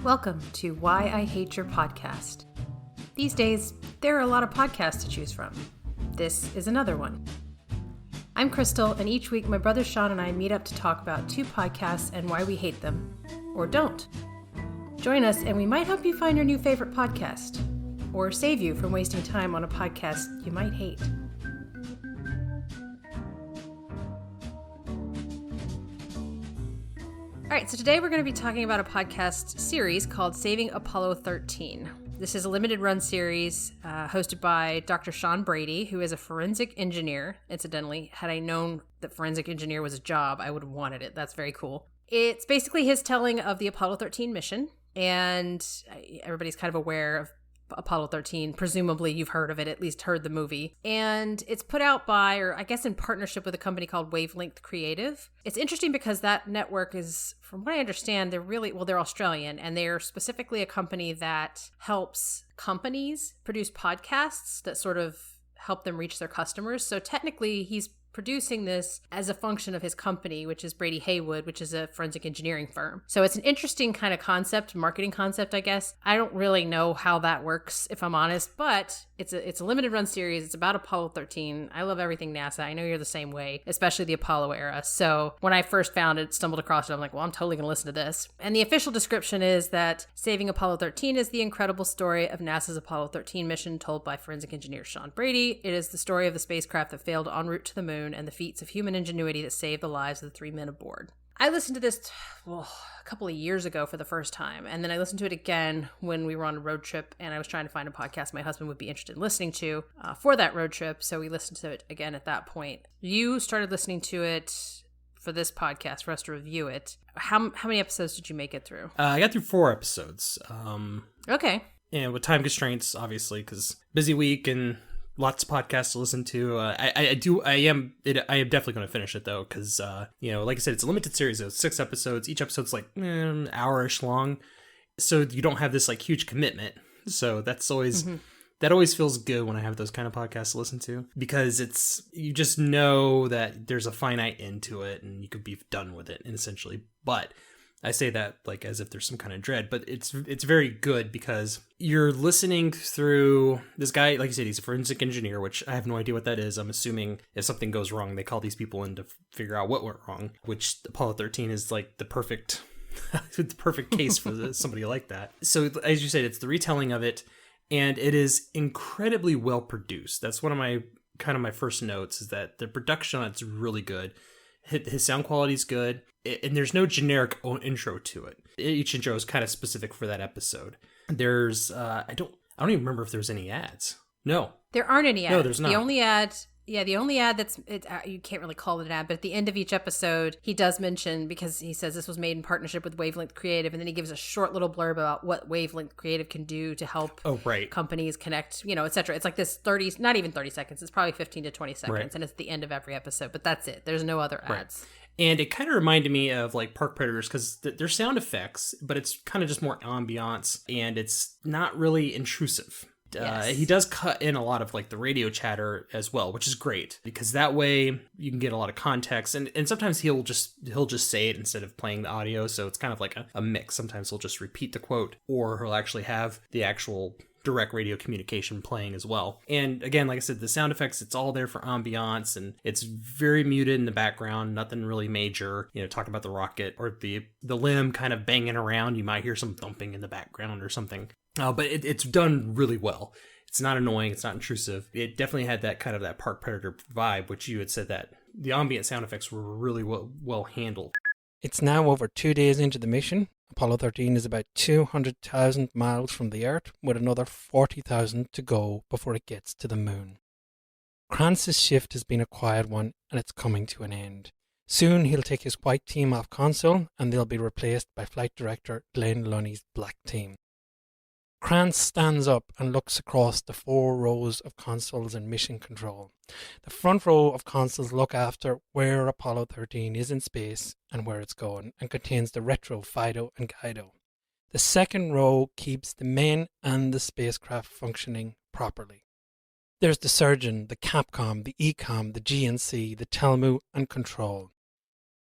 Welcome to Why I Hate Your Podcast. These days, there are a lot of podcasts to choose from. This is another one. I'm Crystal, and each week my brother Sean and I meet up to talk about two podcasts and why we hate them, or don't. Join us and we might help you find your new favorite podcast, or save you from wasting time on a podcast you might hate. All right, so today we're going to be talking about a podcast series called Saving Apollo 13. This is a limited run series hosted by Dr. Sean Brady, who is a forensic engineer. Incidentally, had I known that forensic engineer was a job, I would have wanted it. That's very cool. It's basically his telling of the Apollo 13 mission, and everybody's kind of aware of Apollo 13. Presumably you've heard of it, at least heard the movie. And it's put out by, or I guess in partnership with a company called Wavelength Creative. It's interesting because that network is, from what I understand, they're Australian, and they're specifically a company that helps companies produce podcasts that sort of help them reach their customers. So technically he's producing this as a function of his company, which is Brady Haywood, which is a forensic engineering firm. So it's an interesting kind of concept, marketing concept, I guess. I don't really know how that works, if I'm honest, but it's a limited run series. It's about Apollo 13. I love everything NASA. I know you're the same way, especially the Apollo era. So when I first stumbled across it, I'm like, well, I'm totally going to listen to this. And the official description is that Saving Apollo 13 is the incredible story of NASA's Apollo 13 mission told by forensic engineer Sean Brady. It is the story of the spacecraft that failed en route to the moon and the feats of human ingenuity that saved the lives of the 3 men aboard. I listened to this a couple of years ago for the first time, and then I listened to it again when we were on a road trip, and I was trying to find a podcast my husband would be interested in listening to for that road trip, so we listened to it again at that point. You started listening to it for this podcast for us to review it. How many episodes did you make it through? I got through 4 episodes. Okay. And with time constraints, obviously, because busy week and lots of podcasts to listen to. I am definitely going to finish it though, because like I said, it's a limited series. It's 6 episodes. Each episode's like an hour-ish long, so you don't have this like huge commitment. So that's always that always feels good when I have those kind of podcasts to listen to, because you just know that there's a finite end to it and you could be done with it, essentially. But I say that like as if there's some kind of dread, but it's very good because you're listening through this guy. Like you said, he's a forensic engineer, which I have no idea what that is. I'm assuming if something goes wrong, they call these people in to figure out what went wrong, which Apollo 13 is like the perfect case for somebody like that. So as you said, it's the retelling of it, and it is incredibly well produced. That's one of my first notes, is that the production on it's really good. His sound quality is good, and there's no generic intro to it. Each intro is kind of specific for that episode. There's I don't even remember if there's any ads. No, there aren't any ads. No, there's not. The only ad that's you can't really call it an ad, but at the end of each episode, he does mention, because he says this was made in partnership with Wavelength Creative, and then he gives a short little blurb about what Wavelength Creative can do to help companies connect, etc. It's like this 30, not even 30 seconds. It's probably 15 to 20 seconds, and it's the end of every episode, but that's it. There's no other ads. Right. And it kind of reminded me of like Park Predators, because they're sound effects, but it's kind of just more ambiance, and it's not really intrusive. Yes. He does cut in a lot of like the radio chatter as well, which is great, because that way you can get a lot of context, and sometimes he'll just say it instead of playing the audio, so it's kind of like a mix. Sometimes he'll just repeat the quote, or he'll actually have the actual direct radio communication playing as well. And again, like I said, the sound effects, it's all there for ambiance, and it's very muted in the background, nothing really major. Talking about the rocket or the limb kind of banging around, you might hear some thumping in the background or something. But it's done really well. It's not annoying. It's not intrusive. It definitely had that kind of that Park Predator vibe, which you had said that the ambient sound effects were really well handled. It's now over 2 days into the mission. Apollo 13 is about 200,000 miles from the Earth, with another 40,000 to go before it gets to the moon. Kranz's shift has been a quiet one, and it's coming to an end. Soon he'll take his white team off console, and they'll be replaced by flight director Glenn Lunny's black team. Kranz stands up and looks across the 4 rows of consoles in mission control. The front row of consoles look after where Apollo 13 is in space and where it's going, and contains the retro, FIDO and GUIDO. The second row keeps the men and the spacecraft functioning properly. There's the surgeon, the Capcom, the Ecom, the GNC, the Telmu and control.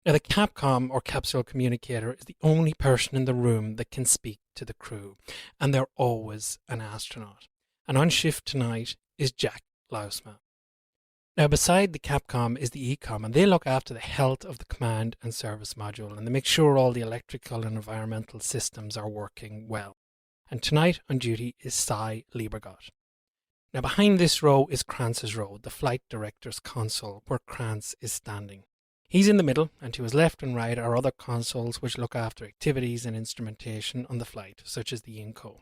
Now, the Capcom or capsule communicator is the only person in the room that can speak to the crew, and they're always an astronaut. And on shift tonight is Jack Lousma. Now, beside the Capcom is the ECOM, and they look after the health of the command and service module, and they make sure all the electrical and environmental systems are working well. And tonight on duty is Cy Liebergott. Now, behind this row is Kranz's row, the flight director's console, where Kranz is standing. He's in the middle, and to his left and right are other consoles which look after activities and instrumentation on the flight, such as the INCO.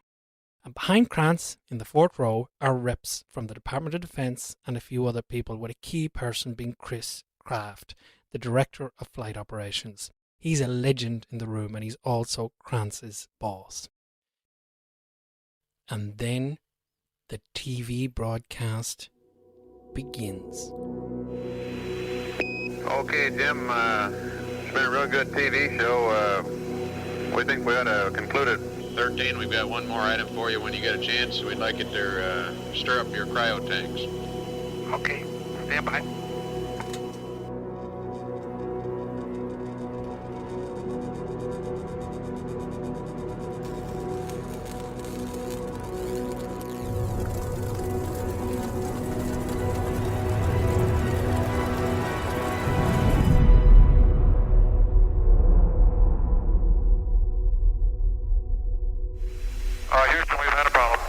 And behind Kranz, in the fourth row, are reps from the Department of Defense and a few other people, with a key person being Chris Kraft, the Director of Flight Operations. He's a legend in the room, and he's also Kranz's boss. And then the TV broadcast begins. Okay, Jim, it's been a real good TV show. We think we ought to conclude it. 13, we've got one more item for you when you get a chance. We'd like you to stir up your cryo tanks. Okay, stand by. Houston, we've had a problem.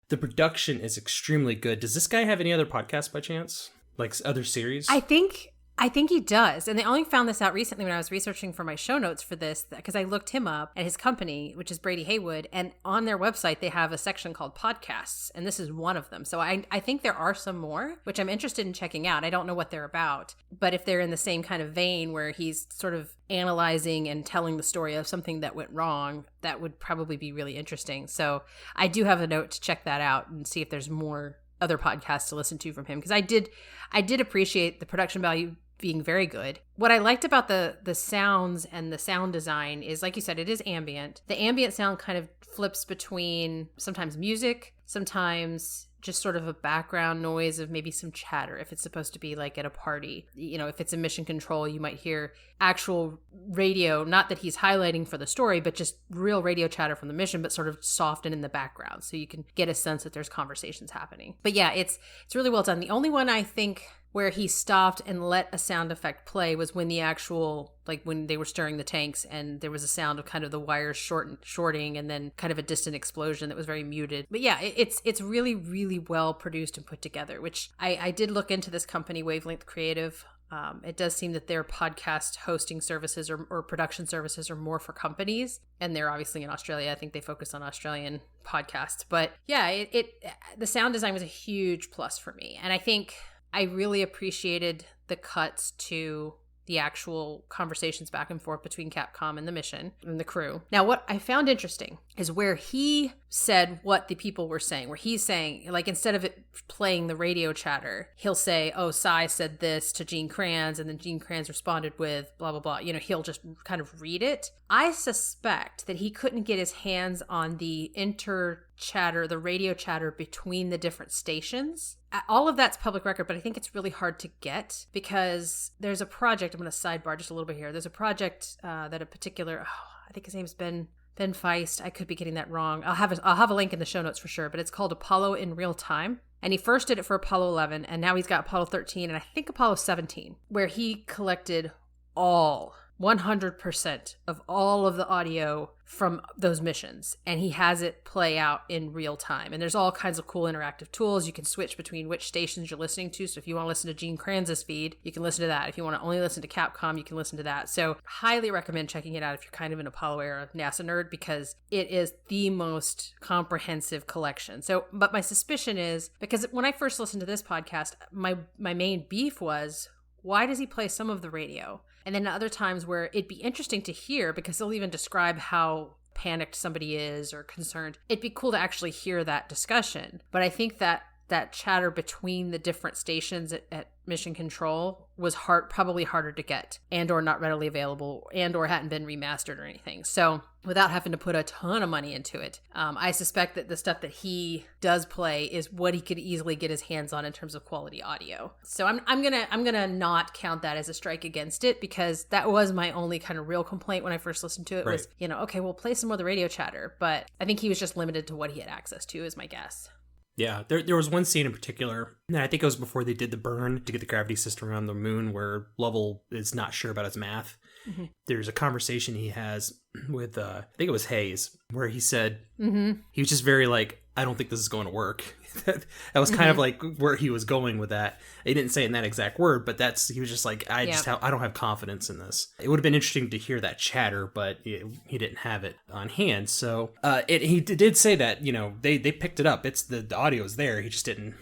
The production is extremely good. Does this guy have any other podcasts by chance? Like other series? I think he does. And I only found this out recently when I was researching for my show notes for this, because I looked him up at his company, which is Brady Haywood, and on their website they have a section called podcasts, and this is one of them. So I think there are some more, which I'm interested in checking out. I don't know what they're about, but if they're in the same kind of vein where he's sort of analyzing and telling the story of something that went wrong, that would probably be really interesting. So I do have a note to check that out and see if there's more other podcasts to listen to from him, because I did appreciate the production value being very good. What I liked about the sounds and the sound design is, like you said, it is ambient. The ambient sound kind of flips between sometimes music, sometimes just sort of a background noise of maybe some chatter if it's supposed to be like at a party. You know, if it's a mission control, you might hear actual radio, not that he's highlighting for the story, but just real radio chatter from the mission, but sort of softened in the background, so you can get a sense that there's conversations happening. But yeah, it's really well done. The only one I think where he stopped and let a sound effect play was when the actual, like when they were stirring the tanks and there was a sound of kind of the wires shorting and then kind of a distant explosion that was very muted. But yeah, it's really, really well produced and put together, which I did look into this company, Wavelength Creative. It does seem that their podcast hosting services or production services are more for companies, and they're obviously in Australia. I think they focus on Australian podcasts. But yeah, the sound design was a huge plus for me, and I think I really appreciated the cuts to the actual conversations back and forth between Capcom and the mission and the crew. Now, what I found interesting is where he said what the people were saying, where he's saying, like, instead of it playing the radio chatter, he'll say, oh, Cy said this to Gene Kranz, and then Gene Kranz responded with blah, blah, blah. You know, he'll just kind of read it. I suspect that he couldn't get his hands on the chatter, the radio chatter between the different stations. All of that's public record, but I think it's really hard to get because there's a project. I'm going to sidebar just a little bit here. There's a project that a particular, I think his name's Ben Feist. I could be getting that wrong. I'll have a link in the show notes for sure, but it's called Apollo in Real Time. And he first did it for Apollo 11, and now he's got Apollo 13 and I think Apollo 17, where he collected 100% of all of the audio from those missions, and he has it play out in real time. And there's all kinds of cool interactive tools. You can switch between which stations you're listening to. So if you want to listen to Gene Kranz's feed, you can listen to that. If you want to only listen to Capcom, you can listen to that. So highly recommend checking it out if you're kind of an Apollo era NASA nerd, because it is the most comprehensive collection. So, but my suspicion is, because when I first listened to this podcast, my main beef was, why does he play some of the radio? And then other times where it'd be interesting to hear, because they'll even describe how panicked somebody is or concerned. It'd be cool to actually hear that discussion. But I think that that chatter between the different stations at Mission Control was probably harder to get, and or not readily available, and or hadn't been remastered or anything. So without having to put a ton of money into it, I suspect that the stuff that he does play is what he could easily get his hands on in terms of quality audio. So I'm gonna not count that as a strike against it, because that was my only kind of real complaint when I first listened to it. Right. Was, okay, we'll play some more of the radio chatter, but I think he was just limited to what he had access to, is my guess. Yeah, there was one scene in particular, and I think it was before they did the burn to get the gravity system around the moon, where Lovell is not sure about his math. Mm-hmm. There's a conversation he has with, I think it was Hayes, where he said, he was just very like, I don't think this is going to work. That was kind of like where he was going with that. He didn't say it in that exact word, but he was just like, I don't have confidence in this. It would have been interesting to hear that chatter, but he didn't have it on hand. So he did say that, they picked it up. It's the audio is there. He just didn't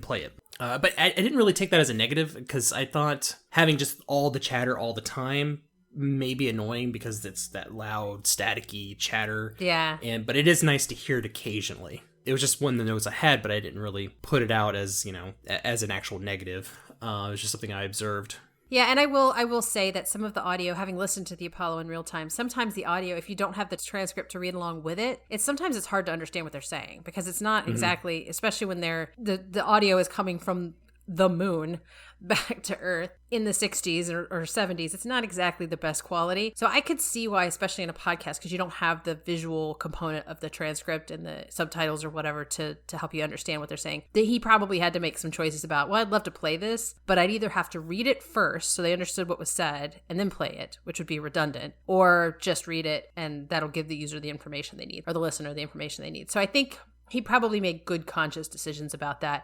play it. But I didn't really take that as a negative, because I thought having just all the chatter all the time may be annoying, because it's that loud, staticky chatter. Yeah. But it is nice to hear it occasionally. It was just one of the notes I had, but I didn't really put it out as, as an actual negative. It was just something I observed. Yeah, and I will say that some of the audio, having listened to the Apollo in real time, sometimes the audio, if you don't have the transcript to read along with it, sometimes it's hard to understand what they're saying, because it's not exactly, especially when the audio is coming from the moon back to Earth in the 60s or 70s. It's not exactly the best quality. So I could see why, especially in a podcast, because you don't have the visual component of the transcript and the subtitles or whatever to help you understand what they're saying, that he probably had to make some choices about, well, I'd love to play this, but I'd either have to read it first so they understood what was said and then play it, which would be redundant, or just read it and that'll give the user the information they need, or the listener the information they need. So I think he probably made good conscious decisions about that.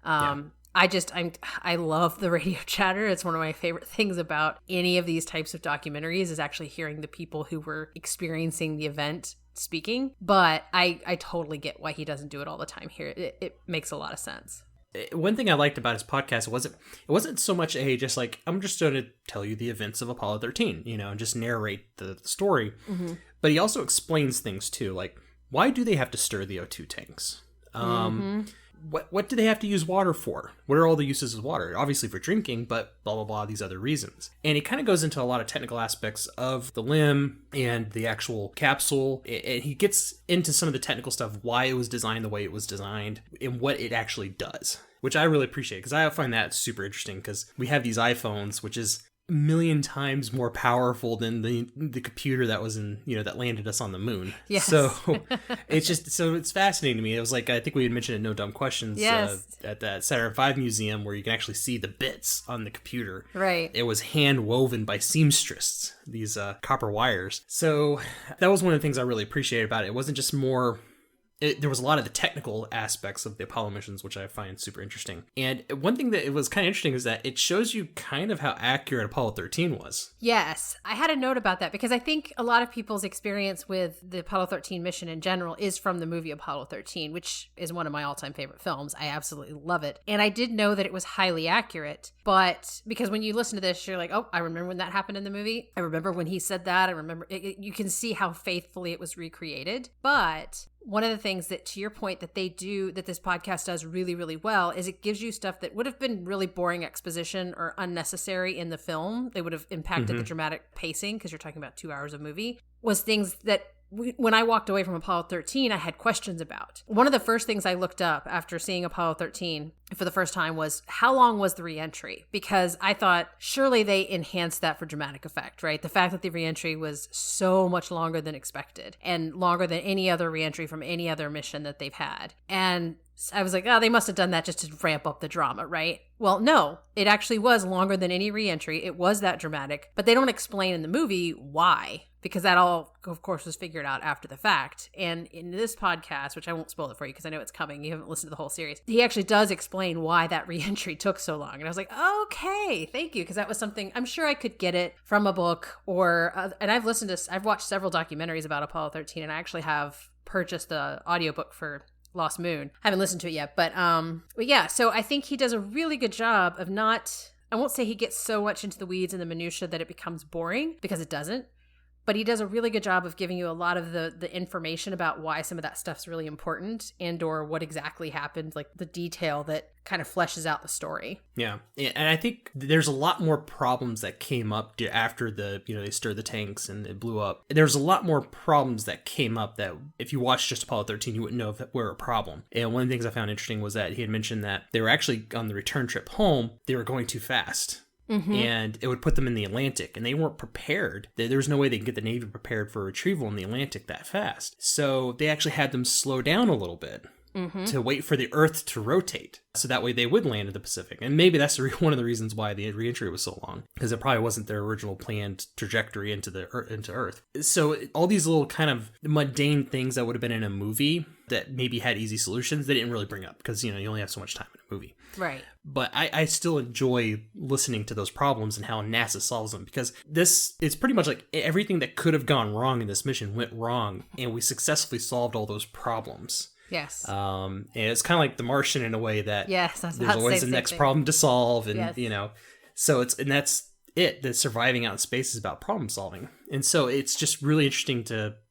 I love the radio chatter. It's one of my favorite things about any of these types of documentaries, is actually hearing the people who were experiencing the event speaking. But I totally get why he doesn't do it all the time here. It makes a lot of sense. One thing I liked about his podcast wasn't so much just like, I'm just going to tell you the events of Apollo 13, and just narrate the story. Mm-hmm. But he also explains things too, like, why do they have to stir the O2 tanks? What do they have to use water for? What are all the uses of water? Obviously for drinking, but blah, blah, blah, these other reasons. And he kind of goes into a lot of technical aspects of the LIM and the actual capsule. And he gets into some of the technical stuff, why it was designed the way it was designed and what it actually does, which I really appreciate, because I find that super interesting, because we have these iPhones, which is a million times more powerful than the computer that was that landed us on the moon. Yes. So it's fascinating to me. It was like, I think we had mentioned in No Dumb Questions, at that Saturn V museum, where you can actually see the bits on the computer. Right. It was hand woven by seamstress, these copper wires. So that was one of the things I really appreciated about it. It wasn't just more... there was a lot of the technical aspects of the Apollo missions, which I find super interesting. And one thing that it was kind of interesting is that it shows you kind of how accurate Apollo 13 was. Yes. I had a note about that, because I think a lot of people's experience with the Apollo 13 mission in general is from the movie Apollo 13, which is one of my all-time favorite films. I absolutely love it. And I did know that it was highly accurate, but because when you listen to this, you're like, oh, I remember when that happened in the movie. I remember when he said that. I remember you can see how faithfully it was recreated. But one of the things that, to your point, that this podcast does really, really well is it gives you stuff that would have been really boring exposition or unnecessary in the film. They would have impacted the dramatic pacing, because you're talking about 2 hours of movie, was things that when I walked away from Apollo 13, I had questions about. One of the first things I looked up after seeing Apollo 13 for the first time was, how long was the reentry? Because I thought, surely they enhanced that for dramatic effect, right? The fact that the reentry was so much longer than expected, and longer than any other reentry from any other mission that they've had. And I was like, oh, they must have done that just to ramp up the drama, right? Well, no, it actually was longer than any reentry. It was that dramatic, but they don't explain in the movie why, because that all, of course, was figured out after the fact. And in this podcast, which I won't spoil it for you because I know it's coming, you haven't listened to the whole series, he actually does explain why that reentry took so long. And I was like, okay, thank you, because that was something, I'm sure I could get it from a book or, and I've watched several documentaries about Apollo 13, and I actually have purchased the audiobook for Lost Moon. I haven't listened to it yet, but yeah, so I think he does a really good job of not, I won't say he gets so much into the weeds and the minutia that it becomes boring, because it doesn't, but he does a really good job of giving you a lot of the information about why some of that stuff's really important and or what exactly happened, like the detail that kind of fleshes out the story. Yeah. And I think there's a lot more problems that came up after they stirred the tanks and it blew up. There's a lot more problems that came up that if you watched just Apollo 13, you wouldn't know if that were a problem. And one of the things I found interesting was that he had mentioned that they were actually on the return trip home, they were going too fast. Mm-hmm. And it would put them in the Atlantic, and they weren't prepared. There was no way they could get the Navy prepared for retrieval in the Atlantic that fast. So they actually had them slow down a little bit. Mm-hmm. To wait for the Earth to rotate, so that way they would land in the Pacific. And maybe that's one of the reasons why the reentry was so long, because it probably wasn't their original planned trajectory into Earth. So all these little kind of mundane things that would have been in a movie that maybe had easy solutions, they didn't really bring up, because you only have so much time in a movie. Right. But I still enjoy listening to those problems and how NASA solves them, because it's pretty much like everything that could have gone wrong in this mission went wrong, and we successfully solved all those problems. Yes. And it's kind of like The Martian in a way that yes, there's always the next problem to solve, and yes. So that's it. That surviving out in space is about problem solving, and so it's just really interesting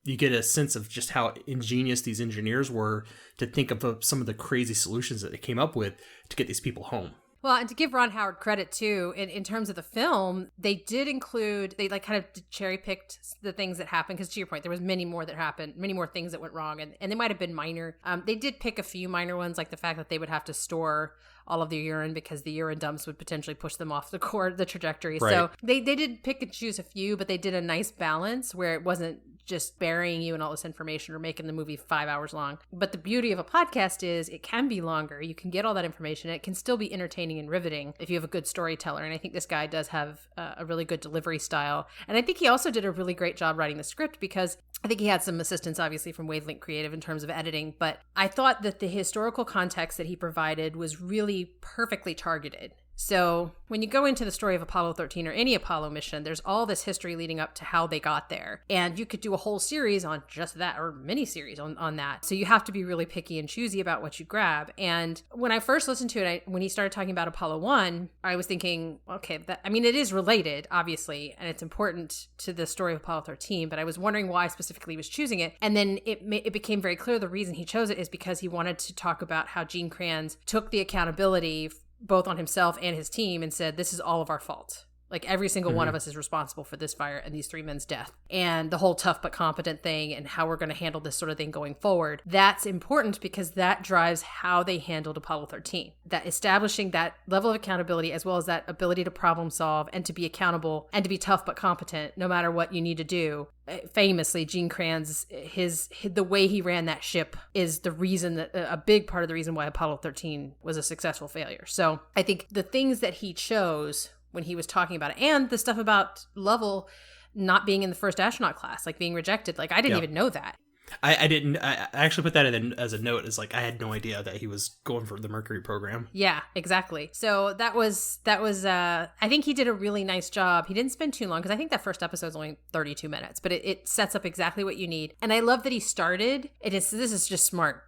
you get a sense of just how ingenious these engineers were to think of some of the crazy solutions that they came up with to get these people home. Well, and to give Ron Howard credit too, in terms of the film, they did include, they kind of cherry picked the things that happened, because to your point, there was many more that happened, many more things that went wrong, and they might have been minor. They did pick a few minor ones, like the fact that they would have to store all of their urine because the urine dumps would potentially push them off the trajectory. Right. So they did pick and choose a few, but they did a nice balance where it wasn't just burying you in all this information or making the movie 5 hours long. But the beauty of a podcast is it can be longer. You can get all that information. It can still be entertaining and riveting if you have a good storyteller. And I think this guy does have a really good delivery style. And I think he also did a really great job writing the script, because I think he had some assistance, obviously, from Wavelength Creative in terms of editing. But I thought that the historical context that he provided was really perfectly targeted. So when you go into the story of Apollo 13 or any Apollo mission, there's all this history leading up to how they got there. And you could do a whole series on just that, or mini series on that. So you have to be really picky and choosy about what you grab. And when I first listened to it, when he started talking about Apollo 1, I was thinking, okay, it is related, obviously, and it's important to the story of Apollo 13, but I was wondering why specifically he was choosing it. And then it became very clear the reason he chose it is because he wanted to talk about how Gene Kranz took the accountability both on himself and his team and said, this is all of our fault. Like, every single one of us is responsible for this fire and these 3 men's death. And the whole tough but competent thing and how we're going to handle this sort of thing going forward. That's important because that drives how they handled Apollo 13. That establishing that level of accountability, as well as that ability to problem solve and to be accountable and to be tough but competent no matter what you need to do. Famously, Gene Kranz, the way he ran that ship is the reason that a big part of the reason why Apollo 13 was a successful failure. So I think the things that he chose when he was talking about it, and the stuff about Lovell not being in the first astronaut class, like being rejected, like I didn't even know that. I didn't. I actually put that in as a note. As like I had no idea that he was going for the Mercury program. Yeah, exactly. So that was. I think he did a really nice job. He didn't spend too long, because I think that first episode is only 32 minutes, but it sets up exactly what you need. And I love that he started. This is just smart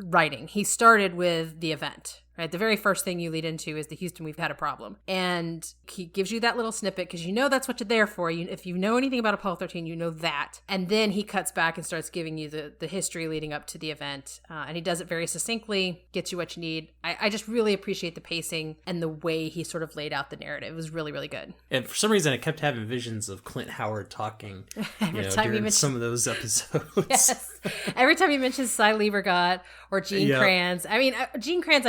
writing. He started with the event. Right? The very first thing you lead into is the Houston, we've had a problem. And he gives you that little snippet because that's what you're there for. If you know anything about Apollo 13, you know that. And then he cuts back and starts giving you the history leading up to the event. And he does it very succinctly, gets you what you need. I just really appreciate the pacing and the way he sort of laid out the narrative. It was really, really good. And for some reason, I kept having visions of Clint Howard talking during some of those episodes. Yes. Every time he mentions Cy Liebergott or Gene Kranz. I mean, Gene Kranz,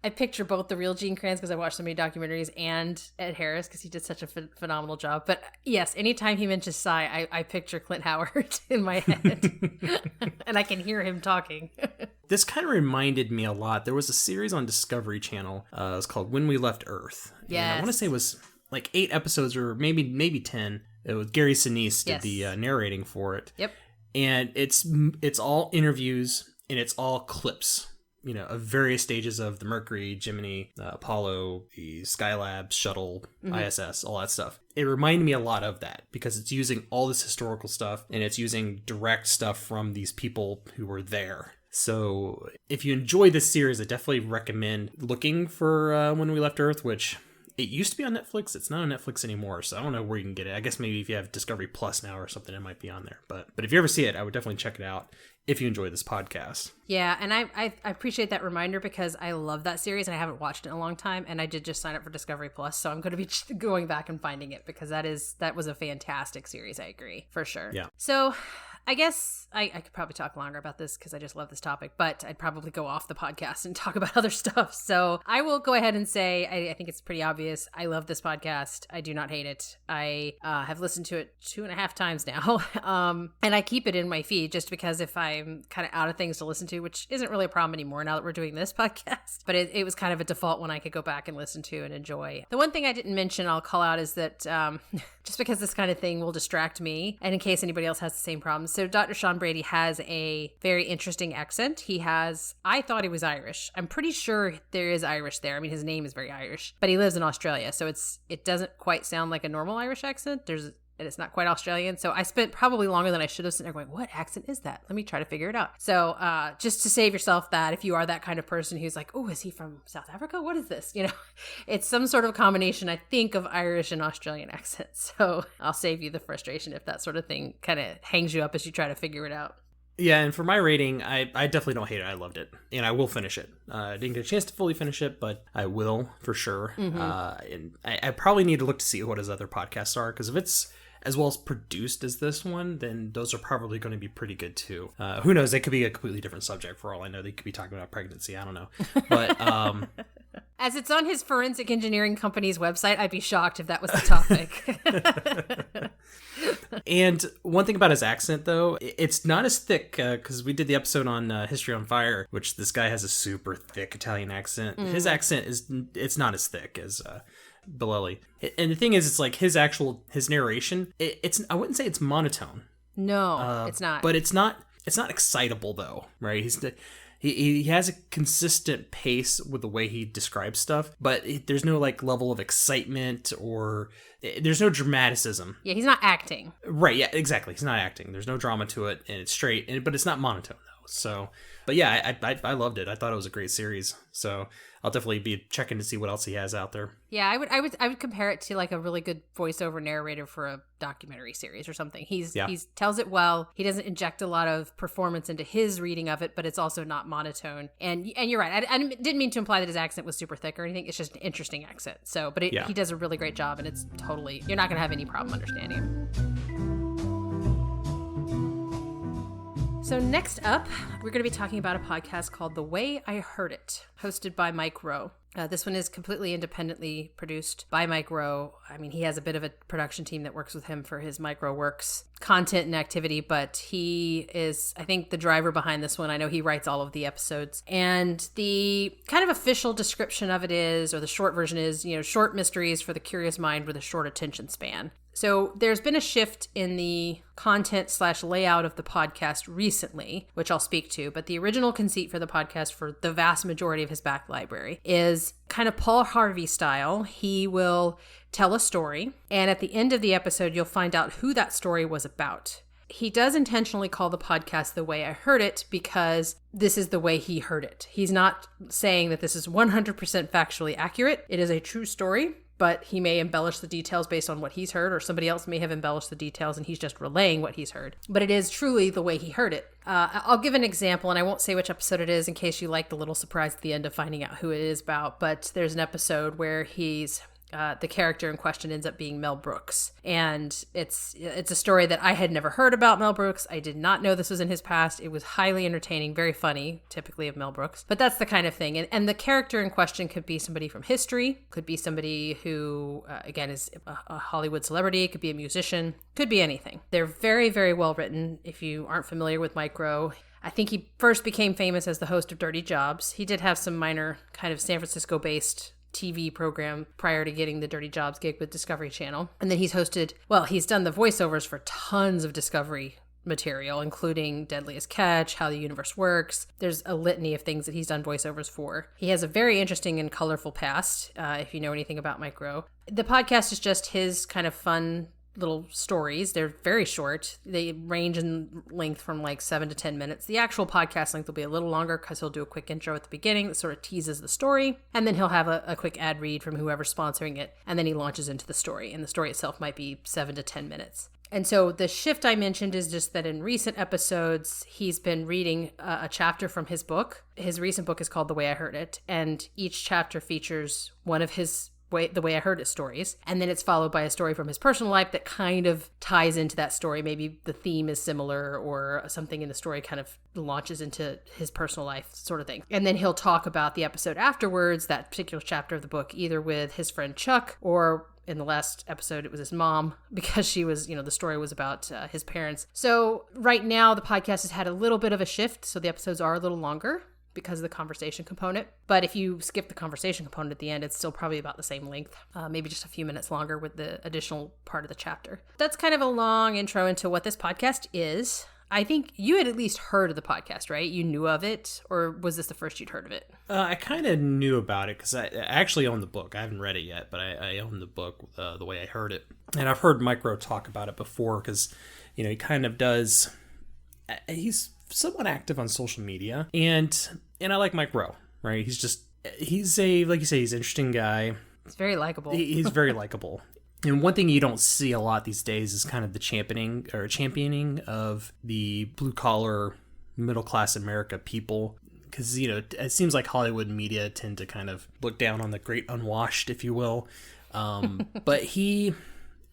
I picture both the real Gene Kranz because I watched so many documentaries and Ed Harris because he did such a phenomenal job. But yes, anytime he mentions Cy, I picture Clint Howard in my head. And I can hear him talking. This kind of reminded me a lot. There was a series on Discovery Channel. It was called When We Left Earth. Yes. And I want to say it was like 8 episodes or maybe 10. It was Gary Sinise did the narrating for it. Yep. And it's all interviews and it's all clips, of various stages of the Mercury, Gemini, Apollo, the Skylab, Shuttle, ISS, all that stuff. It reminded me a lot of that because it's using all this historical stuff and it's using direct stuff from these people who were there. So if you enjoy this series, I definitely recommend looking for When We Left Earth, which it used to be on Netflix. It's not on Netflix anymore, so I don't know where you can get it. I guess maybe if you have Discovery Plus now or something, it might be on there. But if you ever see it, I would definitely check it out if you enjoy this podcast. Yeah, and I appreciate that reminder because I love that series and I haven't watched it in a long time, and I did just sign up for Discovery Plus, so I'm going to be going back and finding it because that was a fantastic series. I agree, for sure. Yeah. So I guess I could probably talk longer about this because I just love this topic, but I'd probably go off the podcast and talk about other stuff. So I will go ahead and say I think it's pretty obvious. I love this podcast. I do not hate it. I have listened to it 2.5 times now, and I keep it in my feed just because if I'm kind of out of things to listen to, which isn't really a problem anymore now that we're doing this podcast, but it was kind of a default one I could go back and listen to and enjoy. The one thing I didn't mention I'll call out is that just because this kind of thing will distract me, and in case anybody else has the same problem. So Dr. Sean Brady has a very interesting accent. I thought he was Irish. I'm pretty sure there is Irish there. I mean, his name is very Irish, but he lives in Australia. So it doesn't quite sound like a normal Irish accent. It's not quite Australian. So I spent probably longer than I should have sitting there going, what accent is that? Let me try to figure it out. So just to save yourself that, if you are that kind of person who's like, oh, is he from South Africa? What is this? It's some sort of combination, I think, of Irish and Australian accents. So I'll save you the frustration if that sort of thing kind of hangs you up as you try to figure it out. Yeah, and for my rating, I definitely don't hate it. I loved it, and I will finish it. I didn't get a chance to fully finish it, but I will for sure. Mm-hmm. And I probably need to look to see what his other podcasts are, because if it's as well as produced as this one, then those are probably going to be pretty good too. Who knows? It could be a completely different subject for all I know. They could be talking about pregnancy. I don't know. But as it's on his forensic engineering company's website, I'd be shocked if that was the topic. And one thing about his accent, though, it's not as thick, because we did the episode on History on Fire, which this guy has a super thick Italian accent. Mm. His accent it's not as thick as Bellelli. And the thing is, it's like his narration, I wouldn't say it's monotone. No, it's not. But it's not excitable though, right? He has a consistent pace with the way he describes stuff, but there's no like level of excitement or there's no dramaticism. Yeah, he's not acting. Right, yeah, exactly. He's not acting. There's no drama to it, and it's straight, but it's not monotone though. So, but yeah, I loved it. I thought it was a great series. So I'll definitely be checking to see what else he has out there. Yeah, I would compare it to like a really good voiceover narrator for a documentary series or something. He tells it well. He doesn't inject a lot of performance into his reading of it, but it's also not monotone. And you're right. I didn't mean to imply that his accent was super thick or anything. It's just an interesting accent. So, but he does a really great job, and it's totally, you're not going to have any problem understanding him. So next up, we're going to be talking about a podcast called The Way I Heard It, hosted by Mike Rowe. This one is completely independently produced by Mike Rowe. I mean, he has a bit of a production team that works with him for his Mike Rowe Works content and activity, but he is, I think, the driver behind this one. I know he writes all of the episodes. And the kind of official description of it is, or the short version is, short mysteries for the curious mind with a short attention span. So there's been a shift in the content/layout of the podcast recently, which I'll speak to, but the original conceit for the podcast for the vast majority of his back library is kind of Paul Harvey style. He will tell a story, and at the end of the episode, you'll find out who that story was about. He does intentionally call the podcast The Way I Heard It because this is the way he heard it. He's not saying that this is 100% factually accurate. It is a true story, but he may embellish the details based on what he's heard, or somebody else may have embellished the details and he's just relaying what he's heard. But it is truly the way he heard it. I'll give an example, and I won't say which episode it is in case you like the little surprise at the end of finding out who it is about, but there's an episode where the character in question ends up being Mel Brooks. And it's a story that I had never heard about Mel Brooks. I did not know this was in his past. It was highly entertaining, very funny, typically of Mel Brooks. But that's the kind of thing. And the character in question could be somebody from history, could be somebody who, again, is a Hollywood celebrity, could be a musician, could be anything. They're very, very well written. If you aren't familiar with Mike Rowe, I think he first became famous as the host of Dirty Jobs. He did have some minor kind of San Francisco-based TV program prior to getting the Dirty Jobs gig with Discovery Channel. And then he's done the voiceovers for tons of Discovery material, including Deadliest Catch, How the Universe Works. There's a litany of things that he's done voiceovers for. He has a very interesting and colorful past, if you know anything about Mike Rowe. The podcast is just his kind of fun little stories. They're very short. They range in length from like 7 to 10 minutes. The actual podcast length will be a little longer because he'll do a quick intro at the beginning that sort of teases the story. And then he'll have a quick ad read from whoever's sponsoring it. And then he launches into the story. And the story itself might be 7 to 10 minutes. And so the shift I mentioned is just that in recent episodes, he's been reading a chapter from his book. His recent book is called The Way I Heard It. And each chapter features one of his The Way I Heard It stories. And then it's followed by a story from his personal life that kind of ties into that story. Maybe the theme is similar or something in the story kind of launches into his personal life sort of thing. And then he'll talk about the episode afterwards, that particular chapter of the book, either with his friend Chuck or in the last episode, it was his mom because she was, the story was about his parents. So right now the podcast has had a little bit of a shift. So the episodes are a little longer because of the conversation component. But if you skip the conversation component at the end, it's still probably about the same length, maybe just a few minutes longer with the additional part of the chapter. That's kind of a long intro into what this podcast is. I think you had at least heard of the podcast, right? You knew of it, or was this the first you'd heard of it? I kind of knew about it because I actually own the book. I haven't read it yet, but I own the book The Way I Heard It. And I've heard Mike Rowe talk about it before because, he kind of does... He's somewhat active on social media, and I like Mike Rowe, right? He's a, like you say, he's an interesting guy. He's very likable. He's very likable. And one thing you don't see a lot these days is kind of the championing of the blue-collar, middle-class America people. Because, it seems like Hollywood media tend to kind of look down on the great unwashed, if you will. But he,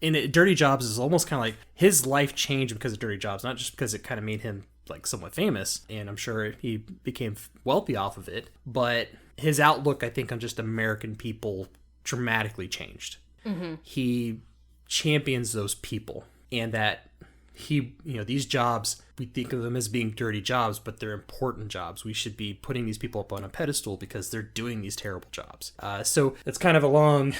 in Dirty Jobs, is almost kind of like his life changed because of Dirty Jobs, not just because it kind of made him like somewhat famous, and I'm sure he became wealthy off of it, but his outlook, I think, on just American people dramatically changed. Mm-hmm. He champions those people, and that these jobs, we think of them as being dirty jobs, but they're important jobs. We should be putting these people up on a pedestal because they're doing these terrible jobs. So it's kind of a long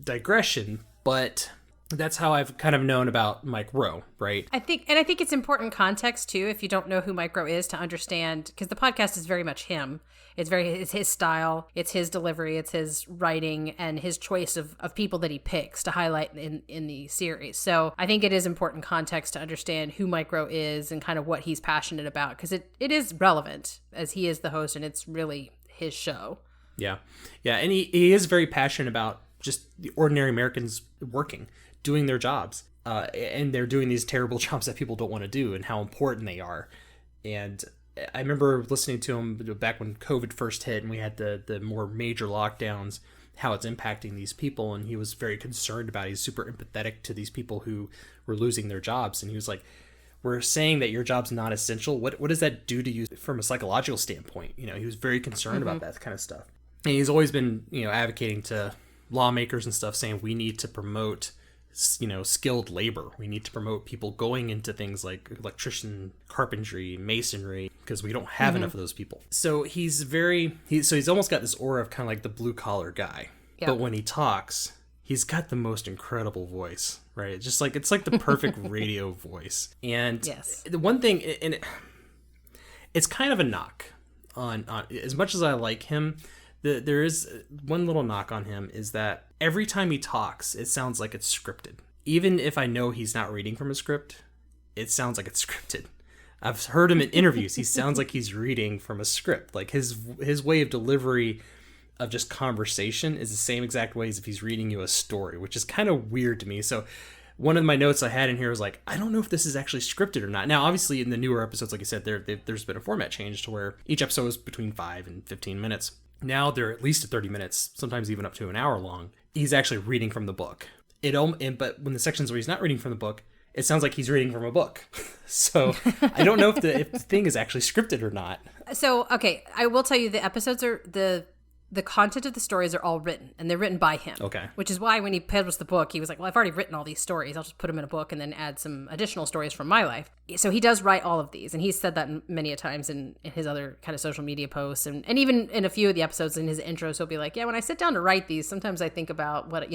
digression, but that's how I've kind of known about Mike Rowe, right? I think it's important context too, if you don't know who Mike Rowe is, to understand, because the podcast is very much him. It's his style, it's his delivery, it's his writing, and his choice of people that he picks to highlight in the series. So I think it is important context to understand who Mike Rowe is and kind of what he's passionate about, because it is relevant, as he is the host and it's really his show. Yeah, and he is very passionate about just the ordinary Americans working, doing their jobs, and they're doing these terrible jobs that people don't want to do, and how important they are. And I remember listening to him back when COVID first hit and we had the more major lockdowns, how it's impacting these people, and he was very concerned about it. He's super empathetic to these people who were losing their jobs, and he was like, we're saying that your job's not essential. What does that do to you from a psychological standpoint? He was very concerned about that kind of stuff. And he's always been, advocating to lawmakers and stuff, saying we need to promote skilled labor. We need to promote people going into things like electrician, carpentry, masonry, because we don't have enough of those people. So he's almost got this aura of kind of like the blue collar guy. Yep. But when he talks, he's got the most incredible voice, right? It's like the perfect radio voice. And yes, the one thing, and it's kind of a knock on as much as I like him, there is one little knock on him, is that every time he talks, it sounds like it's scripted. Even if I know he's not reading from a script, it sounds like it's scripted. I've heard him in interviews. He sounds like he's reading from a script. Like his way of delivery of just conversation is the same exact way as if he's reading you a story, which is kind of weird to me. So one of my notes I had in here was like, I don't know if this is actually scripted or not. Now, obviously, in the newer episodes, like I said, there's been a format change to where each episode is between 5 and 15 minutes. Now they're at least 30 minutes, sometimes even up to an hour long. He's actually reading from the book. But when the sections where he's not reading from the book, it sounds like he's reading from a book. So I don't know if the thing is actually scripted or not. So, okay, I will tell you the episodes are the content of the stories are all written, and they're written by him. Okay. Which is why when he published the book, he was like, well, I've already written all these stories. I'll just put them in a book and then add some additional stories from my life. So he does write all of these, and he's said that many a times in his other kind of social media posts, and even in a few of the episodes in his intros, he'll be like, yeah, when I sit down to write these, sometimes I think about what,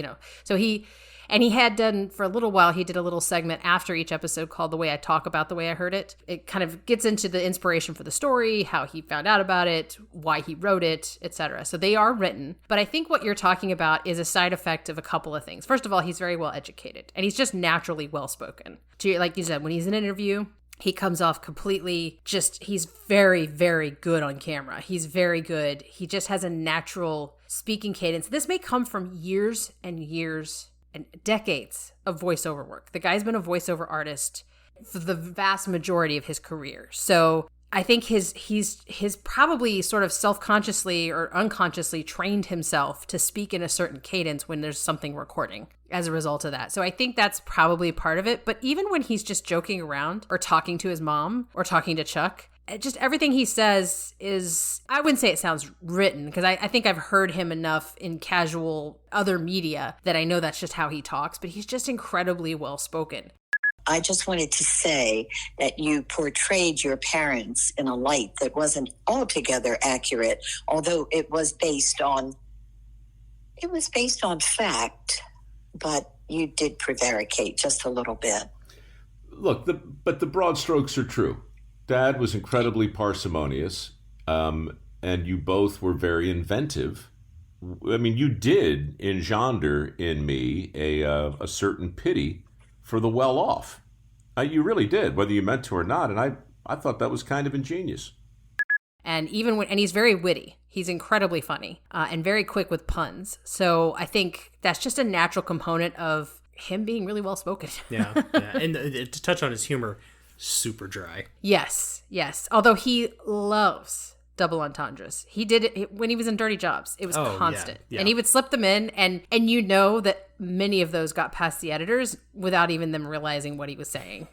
So he had done, for a little while, he did a little segment after each episode called The Way I Talk About the Way I Heard It. It kind of gets into the inspiration for the story, how he found out about it, why he wrote it, etc. So they are written. But I think what you're talking about is a side effect of a couple of things. First of all, he's very well educated, and he's just naturally well spoken. Like you said, when he's in an interview, he comes off completely he's very, very good on camera. He's very good. He just has a natural speaking cadence. This may come from years and years and decades of voiceover work. The guy's been a voiceover artist for the vast majority of his career. So I think he's probably sort of self-consciously or unconsciously trained himself to speak in a certain cadence when there's something recording as a result of that. So I think that's probably part of it. But even when he's just joking around or talking to his mom or talking to Chuck, just everything he says is, I wouldn't say it sounds written, because I think I've heard him enough in casual other media that I know that's just how he talks, but he's just incredibly well spoken. I just wanted to say that you portrayed your parents in a light that wasn't altogether accurate, although it was based on fact, but you did prevaricate just a little bit. Look, but the broad strokes are true. Dad was incredibly parsimonious, and you both were very inventive. I mean, you did engender in me a certain pity for the well-off. You really did, whether you meant to or not, and I thought that was kind of ingenious. And he's very witty. He's incredibly funny and very quick with puns. So I think that's just a natural component of him being really well-spoken. Yeah. And to touch on his humor, super dry. Yes. Although he loves double entendres. He did it when he was in Dirty Jobs. It was constant. Yeah. And he would slip them in, and you know that many of those got past the editors without even them realizing what he was saying.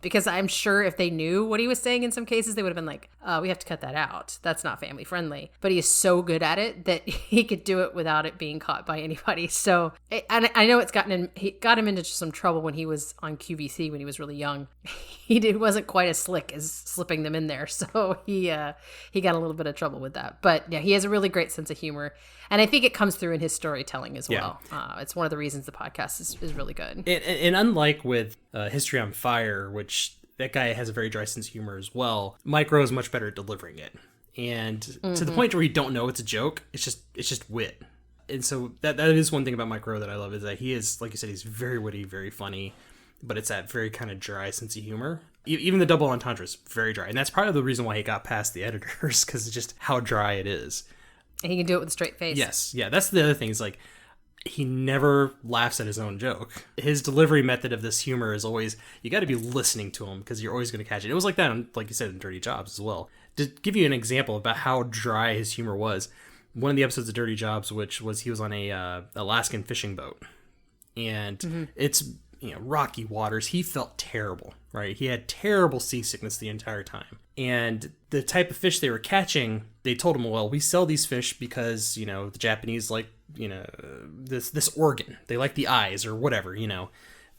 Because I'm sure if they knew what he was saying in some cases, they would have been like, we have to cut that out. That's not family friendly. But he is so good at it that he could do it without it being caught by anybody. So I know it got him into some trouble when he was on QVC when he was really young. He wasn't quite as slick as slipping them in there. So he got a little bit of trouble with that. But yeah, he has a really great sense of humor. And I think it comes through in his storytelling as well. It's one of the reasons the podcast is really good. And unlike with History on Fire, which that guy has a very dry sense of humor as well, Mike Rowe is much better at delivering it. And to the point where you don't know it's a joke, it's just wit. And so that is one thing about Mike Rowe that I love, is that he is, like you said, he's very witty, very funny, but it's that very kind of dry sense of humor. Even the double entendre is very dry. And that's part of the reason why he got past the editors, because it's just how dry it is. And he can do it with a straight face. Yes. Yeah, that's the other thing, is like, he never laughs at his own joke. His delivery method of this humor is always, you got to be listening to him because you're always going to catch it. It was like that, like you said, in Dirty Jobs as well. To give you an example about how dry his humor was, one of the episodes of Dirty Jobs, which was he was on a Alaskan fishing boat, and it's rocky waters. He felt terrible, right? He had terrible seasickness the entire time. And the type of fish they were catching, they told him, well, we sell these fish because, the Japanese like, this organ. They like the eyes or whatever,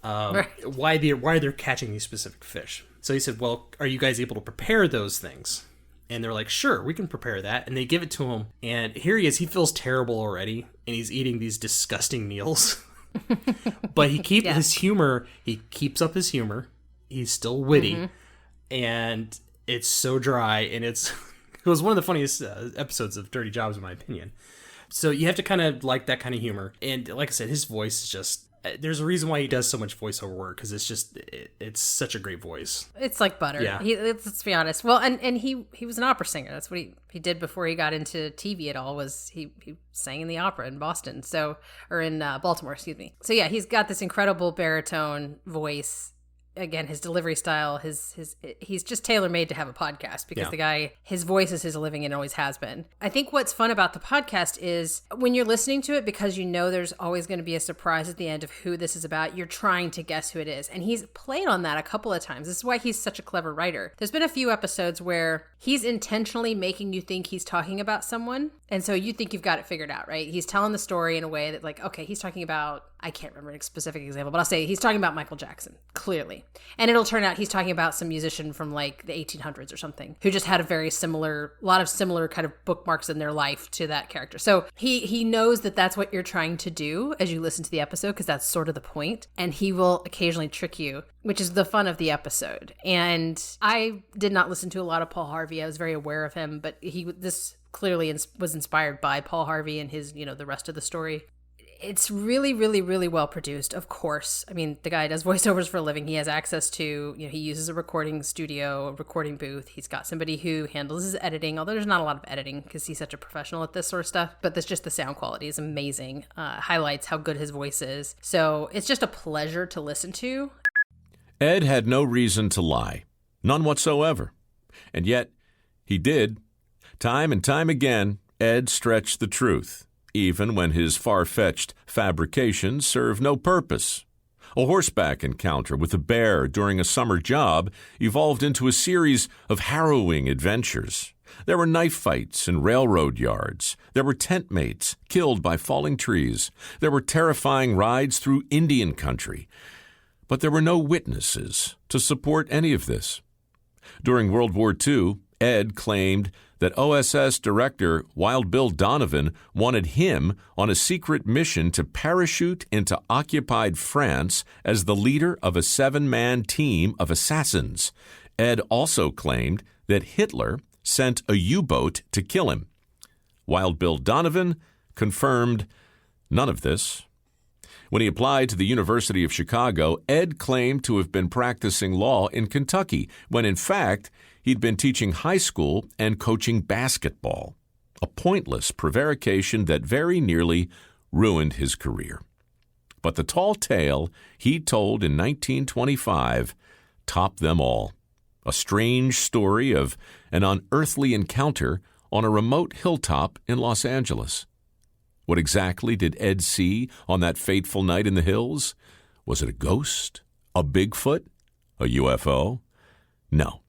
right. why they're catching these specific fish. So he said, well, are you guys able to prepare those things? And they're like, sure, we can prepare that. And they give it to him. And here he is. He feels terrible already. And he's eating these disgusting meals. But he keeps his humor. He keeps up his humor. He's still witty. And it's so dry. And it was one of the funniest episodes of Dirty Jobs, in my opinion. So you have to kind of like that kind of humor. And like I said, his voice is just... There's a reason why he does so much voiceover work, because it's such a great voice. It's like butter. Yeah. Let's be honest. Well, and he was an opera singer. That's what he did before he got into TV at all, was he sang in the opera in Boston. Or in Baltimore, excuse me. So yeah, he's got this incredible baritone voice. Again, his delivery style, he's just tailor-made to have a podcast, because the guy, his voice is his living and always has been. I think what's fun about the podcast is when you're listening to it, because there's always going to be a surprise at the end of who this is about, you're trying to guess who it is. And he's played on that a couple of times. This is why he's such a clever writer. There's been a few episodes where he's intentionally making you think he's talking about someone. And so you think you've got it figured out, right? He's telling the story in a way that, like, okay, he's talking about, I can't remember a specific example, but I'll say he's talking about Michael Jackson, clearly. exactly. And it'll turn out he's talking about some musician from like the 1800s or something who just had a lot of similar kind of bookmarks in their life to that character. So he knows that that's what you're trying to do as you listen to the episode, because that's sort of the point. And he will occasionally trick you, which is the fun of the episode. And I did not listen to a lot of Paul Harvey. I was very aware of him, but this clearly was inspired by Paul Harvey and his, the rest of the story. It's really, really, really well produced, of course. I mean, the guy does voiceovers for a living. He has access to, he uses a recording studio, a recording booth. He's got somebody who handles his editing, although there's not a lot of editing because he's such a professional at this sort of stuff. But that's just the sound quality is amazing. Highlights how good his voice is. So it's just a pleasure to listen to. Ed had no reason to lie, none whatsoever. And yet, he did. Time and time again, Ed stretched the truth, even when his far-fetched fabrications served no purpose. A horseback encounter with a bear during a summer job evolved into a series of harrowing adventures. There were knife fights in railroad yards. There were tent mates killed by falling trees. There were terrifying rides through Indian country. But there were no witnesses to support any of this. During World War II, Ed claimed that OSS director Wild Bill Donovan wanted him on a secret mission to parachute into occupied France as the leader of a 7-man team of assassins. Ed also claimed that Hitler sent a U-boat to kill him. Wild Bill Donovan confirmed none of this. When he applied to the University of Chicago, Ed claimed to have been practicing law in Kentucky, when in fact he'd been teaching high school and coaching basketball, a pointless prevarication that very nearly ruined his career. But the tall tale he told in 1925 topped them all, a strange story of an unearthly encounter on a remote hilltop in Los Angeles. What exactly did Ed see on that fateful night in the hills? Was it a ghost? A Bigfoot? A UFO? No.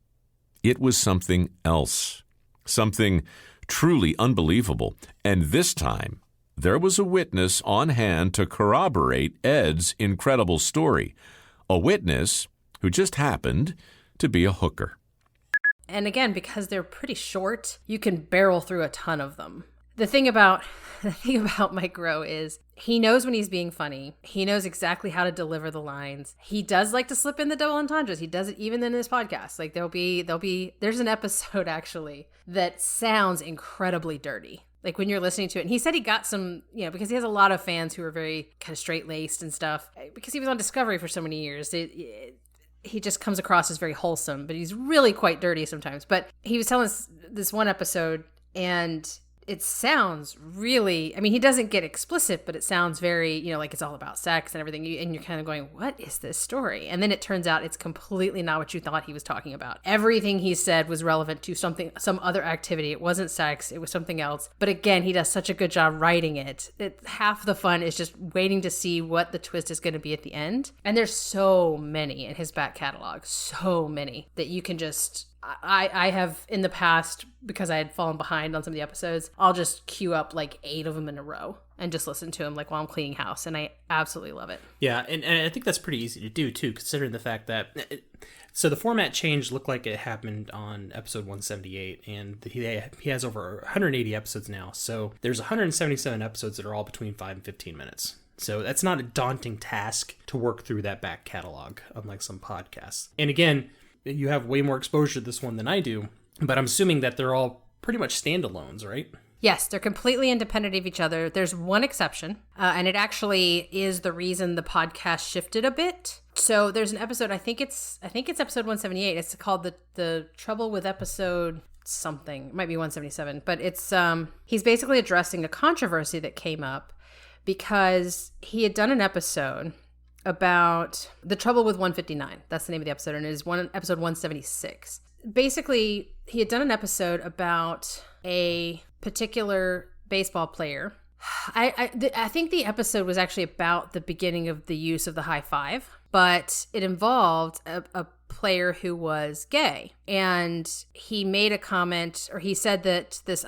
It was something else, something truly unbelievable. And this time, there was a witness on hand to corroborate Ed's incredible story, a witness who just happened to be a hooker. And again, because they're pretty short, you can barrel through a ton of them. The thing about Mike Rowe is he knows when he's being funny. He knows exactly how to deliver the lines. He does like to slip in the double entendres. He does it even in his podcast. Like there's an episode actually that sounds incredibly dirty. Like when you're listening to it, and he said he got some, because he has a lot of fans who are very kind of straight-laced and stuff, because he was on Discovery for so many years. He just comes across as very wholesome, but he's really quite dirty sometimes. But he was telling us this one episode, and it sounds really, he doesn't get explicit, but it sounds very, like it's all about sex and everything. And you're kind of going, what is this story? And then it turns out it's completely not what you thought he was talking about. Everything he said was relevant to some other activity. It wasn't sex. It was something else. But again, he does such a good job writing it. Half the fun is just waiting to see what the twist is going to be at the end. And there's so many in his back catalog, so many that you can just... I have in the past, because I had fallen behind on some of the episodes, I'll just queue up like 8 of them in a row and just listen to them like while I'm cleaning house, and I absolutely love it. Yeah, and I think that's pretty easy to do too, considering the fact that so the format change looked like it happened on episode 178, and he has over 180 episodes now, so there's 177 episodes that are all between 5 and 15 minutes. So that's not a daunting task to work through that back catalog, unlike some podcasts. And again, you have way more exposure to this one than I do, but I'm assuming that they're all pretty much standalones, right? Yes, they're completely independent of each other. There's one exception, and it actually is the reason the podcast shifted a bit. So there's an episode, I think it's episode 178. It's called the Trouble with Episode something. It might be 177, but it's he's basically addressing a controversy that came up because he had done an episode about the trouble with 159. That's the name of the episode, and it is episode 176. Basically, he had done an episode about a particular baseball player. I think the episode was actually about the beginning of the use of the high five, but it involved a player who was gay, and he made a comment, or he said that this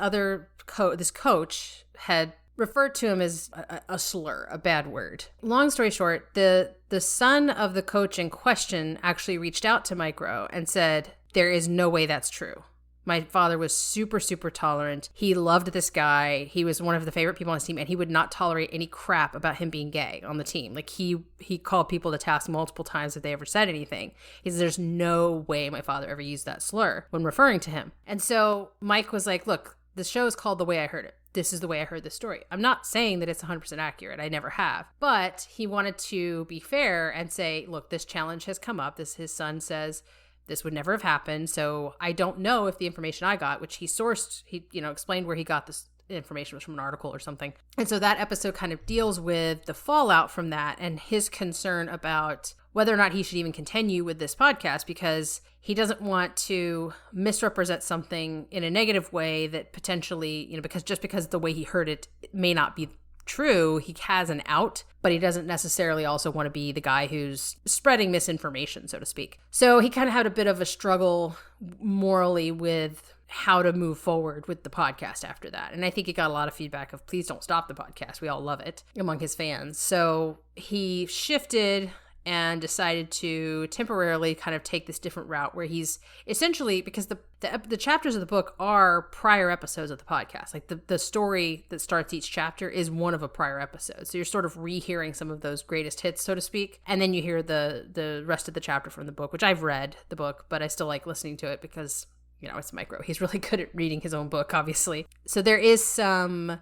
coach had referred to him as a slur, a bad word. Long story short, the son of the coach in question actually reached out to Mike Rowe and said, there is no way that's true. My father was super, super tolerant. He loved this guy. He was one of the favorite people on his team, and he would not tolerate any crap about him being gay on the team. Like, he called people to task multiple times if they ever said anything. He says, there's no way my father ever used that slur when referring to him. And so Mike was like, look, the show is called The Way I Heard It. This is the way I heard this story. I'm not saying that it's 100% accurate. I never have. But he wanted to be fair and say, look, this challenge has come up. His son says, this would never have happened. So I don't know if the information I got, which he sourced, he explained where he got this information, was from an article or something. And so that episode kind of deals with the fallout from that and his concern about whether or not he should even continue with this podcast, because he doesn't want to misrepresent something in a negative way that potentially, because the way he heard it may not be true. He has an out, but he doesn't necessarily also want to be the guy who's spreading misinformation, so to speak. So he kind of had a bit of a struggle morally with how to move forward with the podcast after that. And I think he got a lot of feedback of, please don't stop the podcast. We all love it among his fans. So he shifted and decided to temporarily kind of take this different route where he's essentially, because the chapters of the book are prior episodes of the podcast. Like the story that starts each chapter is one of a prior episode. So you're sort of rehearing some of those greatest hits, so to speak. And then you hear the rest of the chapter from the book, which I've read the book, but I still like listening to it because, it's Mike Rowe. He's really good at reading his own book, obviously. So there is some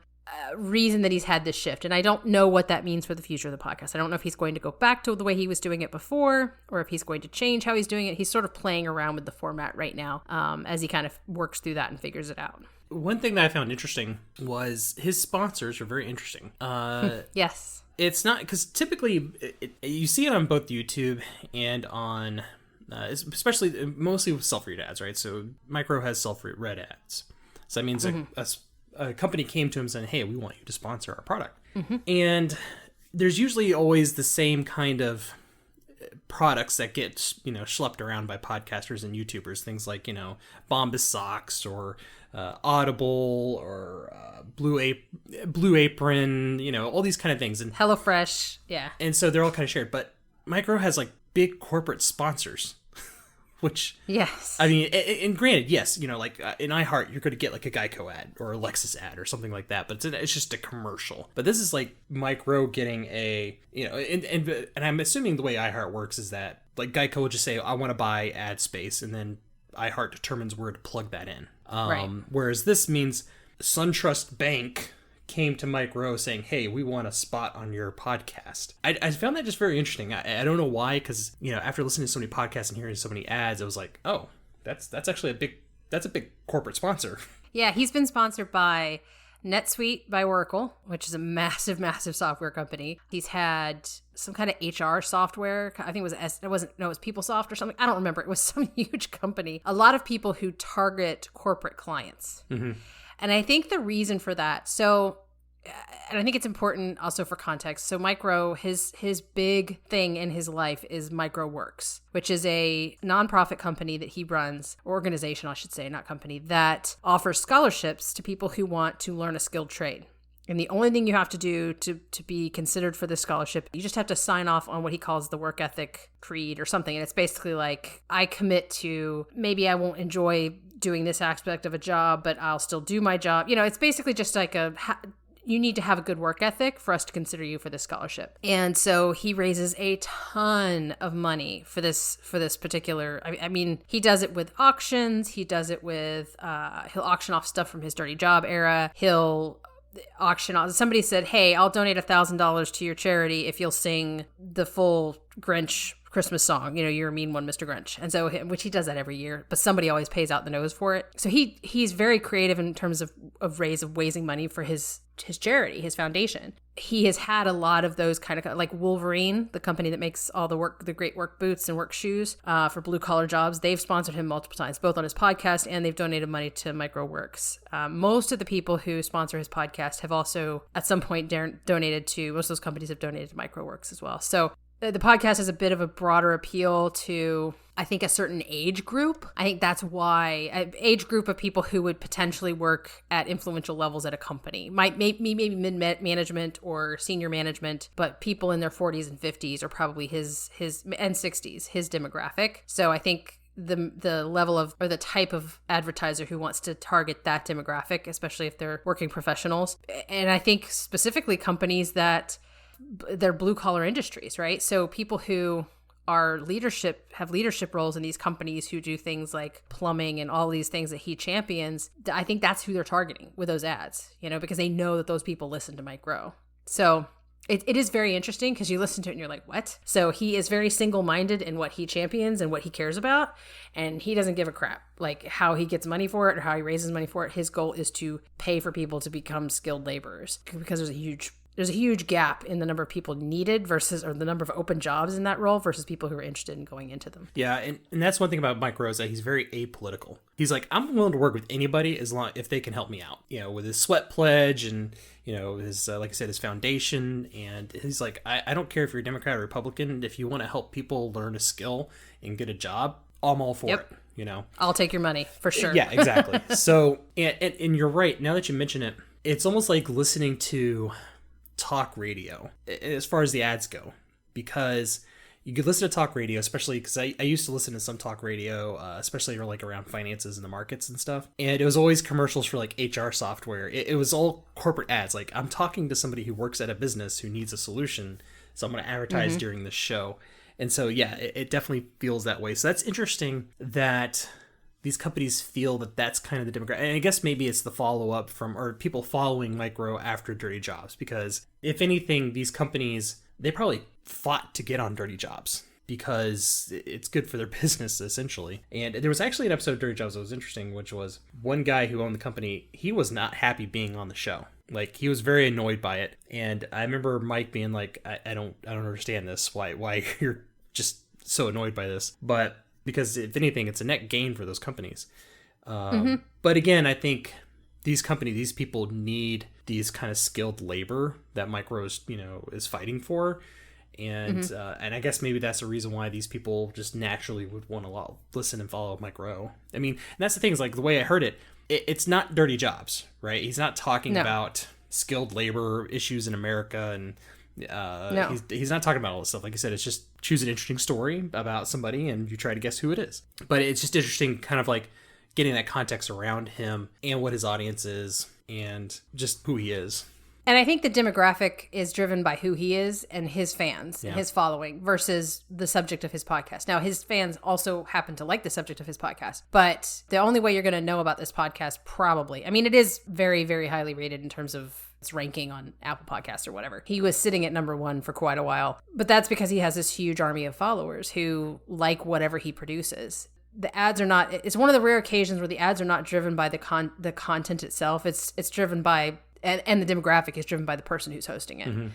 reason that he's had this shift, and I don't know what that means for the future of the podcast. I don't know if he's going to go back to the way he was doing it before, or if he's going to change how he's doing it. He's sort of playing around with the format right now, as he kind of works through that and figures it out. One thing that I found interesting was his sponsors are very interesting. Yes. It's not, because typically you see it on both YouTube and on, especially mostly with self-read ads, right? So Mike Rowe has self-read ads. So that means a company came to him saying, hey, we want you to sponsor our product. Mm-hmm. And there's usually always the same kind of products that get, schlepped around by podcasters and YouTubers. Things like, Bombas socks or Audible or Blue Apron, all these kind of things. And HelloFresh, yeah. And so they're all kind of shared. But Mike Rowe has like big corporate sponsors. Which, yes, I mean, and granted, yes, like in iHeart, you're going to get like a Geico ad or a Lexus ad or something like that, but it's just a commercial. But this is like Mike Rowe getting a, and I'm assuming the way iHeart works is that like Geico will just say, I want to buy ad space, and then iHeart determines where to plug that in. Right. Whereas this means SunTrust Bank came to Mike Rowe saying, hey, we want a spot on your podcast. I found that just very interesting. I don't know why, because, after listening to so many podcasts and hearing so many ads, I was like, oh, that's actually a big corporate sponsor. Yeah, he's been sponsored by NetSuite by Oracle, which is a massive, massive software company. He's had some kind of HR software. I think it was it was PeopleSoft or something. I don't remember. It was some huge company. A lot of people who target corporate clients. Mm-hmm. And I think the reason for that, and I think it's important also for context. So Mike Rowe, his big thing in his life is Micro Works, which is a nonprofit company that he runs, organization, I should say, not company, that offers scholarships to people who want to learn a skilled trade. And the only thing you have to do to be considered for this scholarship, you just have to sign off on what he calls the work ethic creed or something. And it's basically like, I commit to, maybe I won't enjoy doing this aspect of a job, but I'll still do my job. It's basically just like you need to have a good work ethic for us to consider you for this scholarship. And so he raises a ton of money for this particular, I mean, he does it with auctions. He does it with, he'll auction off stuff from his dirty job era. He'll auction off, somebody said, hey, I'll donate $1,000 to your charity if you'll sing the full Grinch Christmas song, you're a mean one, Mr. Grinch. And so, which he does that every year, but somebody always pays out the nose for it. So he's very creative in terms of raising money for his charity, his foundation. He has had a lot of those kind of, like Wolverine, the company that makes all the great work boots and work shoes for blue collar jobs. They've sponsored him multiple times, both on his podcast, and they've donated money to Micro Works. Most of the people who sponsor his podcast have also at some point donated to, most of those companies have donated to Micro Works as well. So the podcast has a bit of a broader appeal to, I think, a certain age group. I think that's why an age group of people who would potentially work at influential levels at a company, maybe mid-management or senior management, but people in their 40s and 50s are probably his and 60s, his demographic. So I think the level of, or the type of advertiser who wants to target that demographic, especially if they're working professionals. And I think specifically companies that they're blue collar industries, right? So people who are have leadership roles in these companies who do things like plumbing and all these things that he champions. I think that's who they're targeting with those ads, because they know that those people listen to Mike Rowe. So it is very interesting because you listen to it and you're like, what? So he is very single-minded in what he champions and what he cares about. And he doesn't give a crap like how he gets money for it or how he raises money for it. His goal is to pay for people to become skilled laborers because there's a huge gap in the number of people needed or the number of open jobs in that role versus people who are interested in going into them. Yeah, and that's one thing about Mike Rowe is that he's very apolitical. He's like, I'm willing to work with anybody if they can help me out. With his sweat pledge and his like I said, his foundation, and he's like, I don't care if you're a Democrat or Republican. If you want to help people learn a skill and get a job, I'm all for it. I'll take your money for sure. Yeah, exactly. So and you're right. Now that you mention it, it's almost like listening to talk radio as far as the ads go, because you could listen to talk radio, especially because I used to listen to some talk radio, especially like around finances and the markets and stuff, and it was always commercials for like HR software. It was all corporate ads. Like, I'm talking to somebody who works at a business who needs a solution, so I'm going to advertise during this show. And so yeah, it definitely feels that way. So that's interesting that these companies feel that that's kind of the demographic. And I guess maybe it's the follow-up or people following Mike Rowe after Dirty Jobs. Because if anything, these companies, they probably fought to get on Dirty Jobs because it's good for their business, essentially. And there was actually an episode of Dirty Jobs that was interesting, which was one guy who owned the company, he was not happy being on the show. Like, he was very annoyed by it. And I remember Mike being like, I don't understand this. Why you're just so annoyed by this? But because if anything, it's a net gain for those companies. But again, I think these people need these kind of skilled labor that Mike Rowe, is fighting for. And and I guess maybe that's the reason why these people just naturally would want to listen and follow Mike Rowe. I mean, and that's the thing, is like the way I heard it, it's not Dirty Jobs, right? He's not talking about skilled labor issues in America, and no. He's not talking about all this stuff. Like I said, it's just choose an interesting story about somebody and you try to guess who it is. But it's just interesting kind of like getting that context around him and what his audience is and just who he is. And I think the demographic is driven by who he is and his fans and his following versus the subject of his podcast. Now, his fans also happen to like the subject of his podcast, but the only way you're going to know about this podcast probably, I mean, it is very, very highly rated in terms of its ranking on Apple Podcasts or whatever. He was sitting at number 1 for quite a while, but that's because he has this huge army of followers who like whatever he produces. The ads are not, it's one of the rare occasions where the ads are not driven by the content itself. It's driven by, and the demographic is driven by the person who's hosting it. Mm-hmm.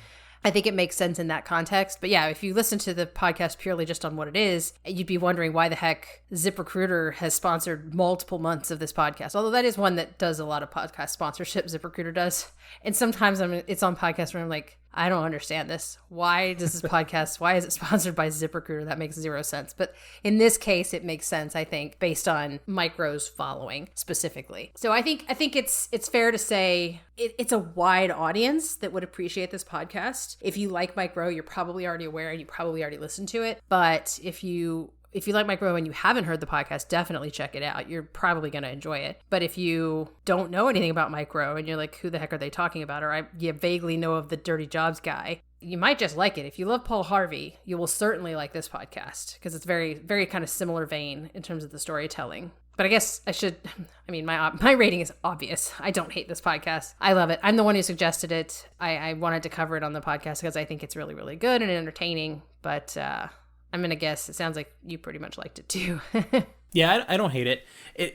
I think it makes sense in that context. But yeah, if you listen to the podcast purely just on what it is, you'd be wondering why the heck ZipRecruiter has sponsored multiple months of this podcast. Although that is one that does a lot of podcast sponsorship, ZipRecruiter does. And sometimes it's on podcasts where I'm like, I don't understand this. Why does this podcast, why is it sponsored by ZipRecruiter? That makes zero sense. But in this case, it makes sense, I think, based on Mike Rowe's following specifically. So I think it's fair to say it's a wide audience that would appreciate this podcast. If you like Mike Rowe, you're probably already aware and you probably already listened to it. But if you like Mike Rowe and you haven't heard the podcast, definitely check it out. You're probably going to enjoy it. But if you don't know anything about Mike Rowe and you're like, who the heck are they talking about? Or you vaguely know of the Dirty Jobs guy, you might just like it. If you love Paul Harvey, you will certainly like this podcast because it's very, very kind of similar vein in terms of the storytelling. But I guess my rating is obvious. I don't hate this podcast. I love it. I'm the one who suggested it. I wanted to cover it on the podcast because I think it's really, really good and entertaining. But I'm going to guess it sounds like you pretty much liked it too. Yeah, I don't hate it.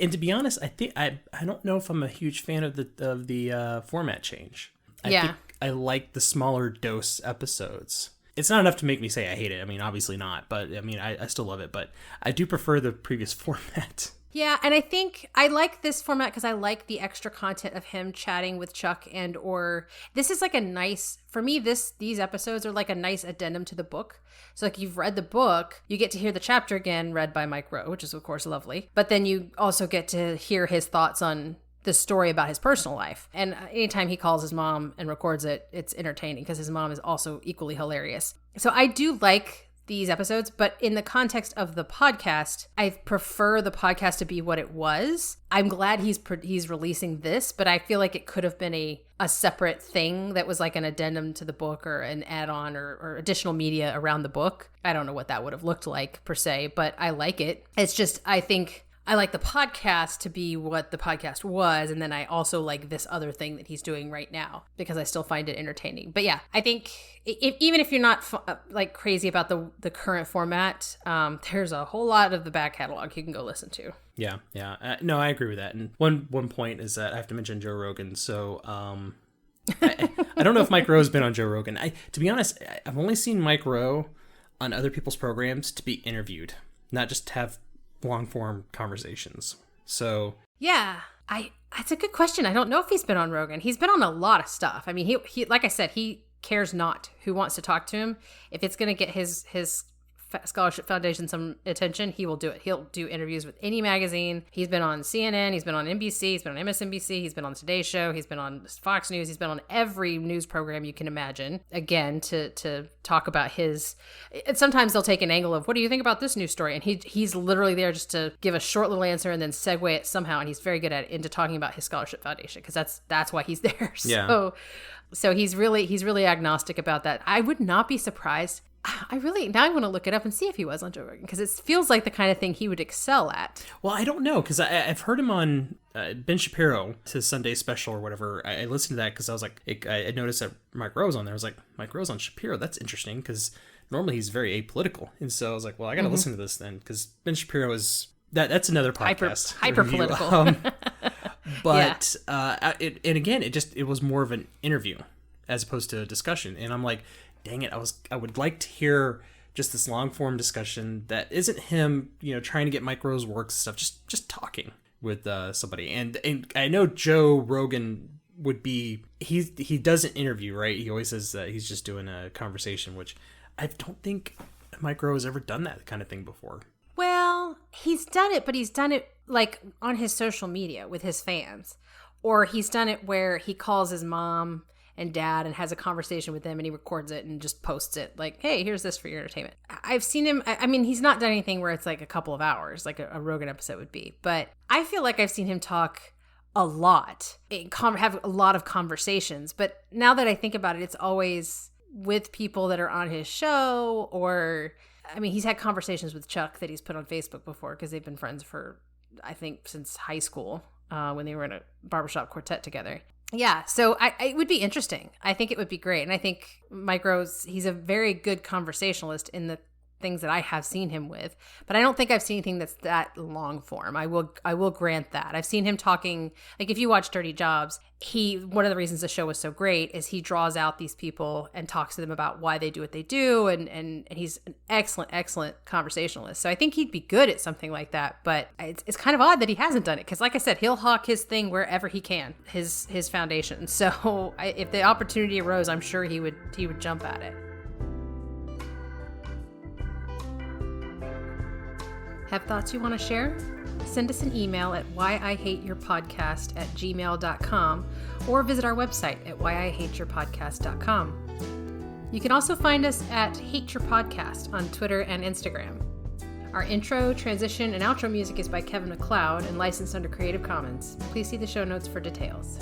And to be honest, I think I don't know if I'm a huge fan of the format change. I think I like the smaller dose episodes. It's not enough to make me say I hate it. I mean, obviously not, but I mean, I still love it. But I do prefer the previous format. Yeah, and I think I like this format because I like the extra content of him chatting with Chuck this is like a nice, for me, these episodes are like a nice addendum to the book. So like you've read the book, you get to hear the chapter again read by Mike Rowe, which is of course lovely. But then you also get to hear his thoughts on the story about his personal life. And anytime he calls his mom and records it, it's entertaining because his mom is also equally hilarious. So I do like these episodes, but in the context of the podcast, I prefer the podcast to be what it was. I'm glad he's releasing this, but I feel like it could have been a separate thing that was like an addendum to the book or an add-on or additional media around the book. I don't know what that would have looked like per se, but I like it. It's just, I think I like the podcast to be what the podcast was, and then I also like this other thing that he's doing right now because I still find it entertaining. But yeah, I think even if you're not like crazy about the current format, there's a whole lot of the back catalog you can go listen to. Yeah. No, I agree with that. And one point is that I have to mention Joe Rogan. So I don't know if Mike Rowe's been on Joe Rogan. To be honest, I've only seen Mike Rowe on other people's programs to be interviewed, not just to have long form conversations. So yeah, it's a good question. I don't know if he's been on Rogan. He's been on a lot of stuff. I mean, he like I said, he cares not who wants to talk to him. If it's going to get his Scholarship Foundation some attention, he will do it. He'll do interviews with any magazine. He's been on CNN, he's been on NBC, he's been on MSNBC, he's been on Today Show, he's been on Fox News, he's been on every news program you can imagine, again, to talk about his. And sometimes they'll take an angle of, what do you think about this news story? And he's literally there just to give a short little answer and then segue it somehow, and he's very good at it, into talking about his Scholarship Foundation, because that's why he's there. Yeah. So he's really agnostic about that. I would not be surprised. Now I want to look it up and see if he was on Joe Rogan, because it feels like the kind of thing he would excel at. Well, I don't know, because I've heard him on Ben Shapiro, his Sunday special or whatever. I listened to that because I was like, I noticed that Mike Rowe was on there. I was like, Mike Rowe's on Shapiro. That's interesting, because normally he's very apolitical. And so I was like, well, I got to listen to this then, because Ben Shapiro is that's another podcast. Hyper political. But and again, it was more of an interview as opposed to a discussion. And I'm like, dang it, I would like to hear just this long form discussion that isn't him, trying to get Mike Rowe's works stuff, just talking with somebody. And I know Joe Rogan would be, he does an interview, right? He always says that he's just doing a conversation, which I don't think Mike Rowe has ever done that kind of thing before. Well, he's done it, but he's done it like on his social media with his fans, or he's done it where he calls his mom and dad and has a conversation with them, and he records it and just posts it like, hey, here's this for your entertainment. I've seen him. I mean, he's not done anything where it's like a couple of hours like a Rogan episode would be, but I feel like I've seen him talk a lot, have a lot of conversations. But now that I think about it, it's always with people that are on his show, or I mean, he's had conversations with Chuck that he's put on Facebook before, because they've been friends for, I think, since high school, when they were in a barbershop quartet together. Yeah, so it would be interesting. I think it would be great. And I think Mike Rowe's, he's a very good conversationalist in the things that I have seen him with. But I don't think I've seen anything that's that long form. I will grant that. I've seen him talking, like if you watch Dirty Jobs, one of the reasons the show was so great is he draws out these people and talks to them about why they do what they do. And he's an excellent conversationalist. So I think he'd be good at something like that. But it's kind of odd that he hasn't done it, because like I said, he'll hawk his thing wherever he can, his foundation. So if the opportunity arose, I'm sure he would jump at it. Have thoughts you want to share? Send us an email at whyihateyourpodcast@gmail.com, or visit our website at whyihateyourpodcast.com. You can also find us at Hate Your Podcast on Twitter and Instagram. Our intro, transition, and outro music is by Kevin MacLeod and licensed under Creative Commons. Please see the show notes for details.